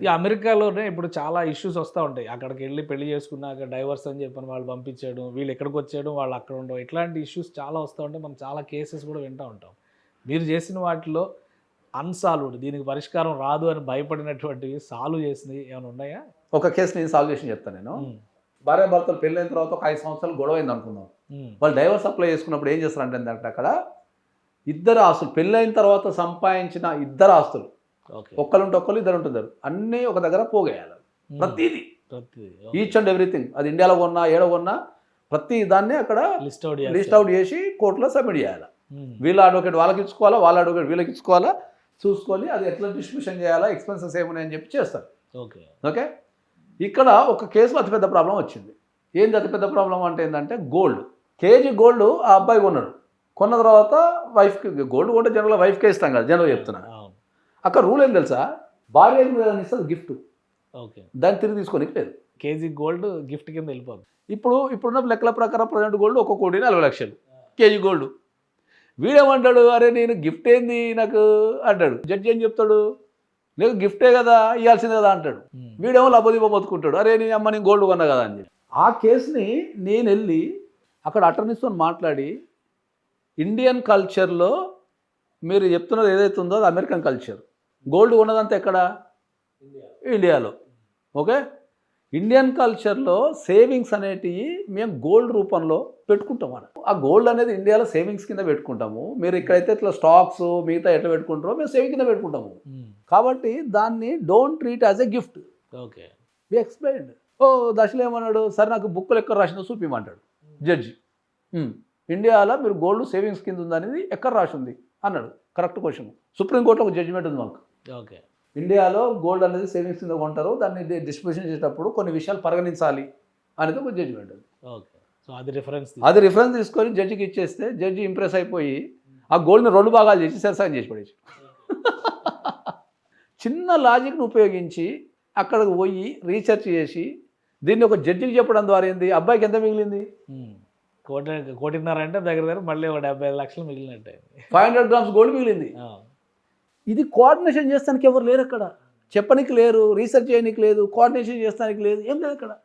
ఈ అమెరికాలోనే ఇప్పుడు చాలా ఇష్యూస్ వస్తూ ఉంటాయి. అక్కడికి వెళ్ళి పెళ్లి చేసుకున్నాక డైవర్స్ అని చెప్పని వాళ్ళు పంపించేయడం, వీళ్ళు ఎక్కడికి వచ్చేయడం, వాళ్ళు అక్కడ ఉండడం, ఇట్లాంటి ఇష్యూస్ చాలా వస్తూ ఉంటాయి. మనం చాలా కేసెస్ కూడా వింటూ ఉంటాం. మీరు చేసిన వాటిలో అన్సాల్వ్డ్, దీనికి పరిష్కారం రాదు అని భయపడినటువంటివి సాల్వ్ చేసినవి ఏమైనా ఉన్నాయా? ఒక కేసు నేను సాల్వ్ చేసి చెప్తాను నేను. భార్యాభర్తలు పెళ్ళైన తర్వాత ఒక 5 సంవత్సరాలు గొడవ అయింది అనుకుందాం. వాళ్ళు డైవర్స్ అప్లై చేసుకున్నప్పుడు ఏం చేస్తారంటే అక్కడ ఇద్దరు ఆస్తులు, పెళ్ళైన తర్వాత సంపాదించిన ఇద్దరు ఆస్తులు, ఒక్కరుంటే ఒక్కరు, ఇద్దరు ఉంటున్నారు, అన్నీ ఒక దగ్గర పోగేయాలి. ప్రతిదీ ఈచ్ అండ్ ఎవ్రీథింగ్, అది ఇండియాలో కొన్నా ఏడో కొన్నా ప్రతి దాన్ని అక్కడ లిస్ట్ అవుట్ చేసి కోర్టులో సబ్మిట్ చేయాలి. వీళ్ళ అడ్వకేట్ వాళ్ళకి ఇచ్చుకోవాలా, వాళ్ళ అడ్వకేట్ వీళ్ళకి ఇచ్చుకోవాలా, చూసుకొని అది ఎట్లా డిస్ట్రిబ్యూషన్ చేయాలా, ఎక్స్పెన్సెస్ ఏమున్నాయని చెప్పి చేస్తారు. ఓకే, ఇక్కడ ఒక కేసులో అతిపెద్ద ప్రాబ్లం వచ్చింది. ఏంది అతిపెద్ద ప్రాబ్లం అంటే ఏంటంటే గోల్డ్. కేజీ గోల్డ్ ఆ అబ్బాయి కొన్నాడు. కొన్న తర్వాత వైఫ్కి, గోల్డ్ కొంటే జనరల్గా వైఫ్కే ఇస్తాం కదా, జనరల్గా చెప్తున్నా. అక్కడ రూల్ ఏం తెలుసా, భార్య ఏదైనా ఇస్తుంది గిఫ్ట్, దాన్ని తిరిగి తీసుకొని లేదు. కేజీ గోల్డ్ గిఫ్ట్ కింద వెళ్ళిపోదు. ఇప్పుడున్న లెక్కల ప్రకారం ప్రజెంట్ గోల్డ్ 1,40,00,000 కేజీ గోల్డ్. వీడేమంటాడు, అరే నేను గిఫ్ట్ ఏంది నాకు అంటాడు. జడ్జి ఏం చెప్తాడు, నీకు గిఫ్టే కదా ఇవ్వాల్సింది కదా అంటాడు. వీడేమో లబ్బదిబ్బ బతుకుంటాడు, అరే నీ అమ్మ నేను గోల్డ్ కొన్నా కదా అని చెప్పి. ఆ కేసుని నేను వెళ్ళి అక్కడ అటర్నీస్తో మాట్లాడి, ఇండియన్ కల్చర్లో మీరు చెప్తున్నది ఏదైతే ఉందో అది అమెరికన్ కల్చర్. గోల్డ్ ఉన్నదంతా ఎక్కడ, ఇండియాలో. ఓకే, ఇండియన్ కల్చర్లో సేవింగ్స్ అనేటివి మేము గోల్డ్ రూపంలో పెట్టుకుంటాం. ఆ గోల్డ్ అనేది ఇండియాలో సేవింగ్స్ కింద పెట్టుకుంటాము. మీరు ఇక్కడైతే ఇట్లా స్టాక్స్ మిగతా ఎట్లా పెట్టుకుంటారో మేము సేవింగ్ కింద పెట్టుకుంటాము. కాబట్టి దాన్ని don't treat as a gift. Okay, we explained. దశలో ఏమన్నాడు, సరే నాకు బుక్కులు ఎక్కడ రాసిందో చూపిమంటాడు జడ్జి. ఇండియాలో మీరు గోల్డ్ సేవింగ్స్ కింద ఉందనేది ఎక్కడ రాసి ఉంది అన్నాడు. Correct question. సుప్రీంకోర్టులో ఒక జడ్జిమెంట్ ఉంది మాకు. ఓకే, ఇండియాలో గోల్డ్ అనేది సేవింగ్స్ కింద కొంటారు, దాన్ని డిస్ట్రిబ్యూషన్ చేసేటప్పుడు కొన్ని విషయాలు పరిగణించాలి అనేది ఒక జడ్జిమెంట్ ఉంది. ఓకే, సో అది రిఫరెన్స్ తీసుకొని జడ్జికి ఇచ్చేస్తే జడ్జి ఇంప్రెస్ అయిపోయి ఆ గోల్డ్ని 2 భాగాలు చేసి సెన్సార్ చేసి పడేసి చిన్న లాజిక్ను ఉపయోగించి అక్కడికి పోయి రీసెర్చ్ చేసి దీన్ని ఒక జడ్జికి చెప్పడం ద్వారా ఏంది, అబ్బాయికి ఎంత మిగిలింది, 1.5 అంటే దగ్గర మళ్ళీ 75 లక్షలు మిగిలినట్టే. 500 గ్రామ్స్ గోల్డ్ మిగిలింది. ఇది కోఆర్డినేషన్ చేస్తానికి ఎవరు లేరు అక్కడ, చెప్పనికి లేరు, రీసెర్చ్ చేయడానికి లేదు, కోఆర్డినేషన్ చేస్తానికి లేదు, ఏం లేదు అక్కడ.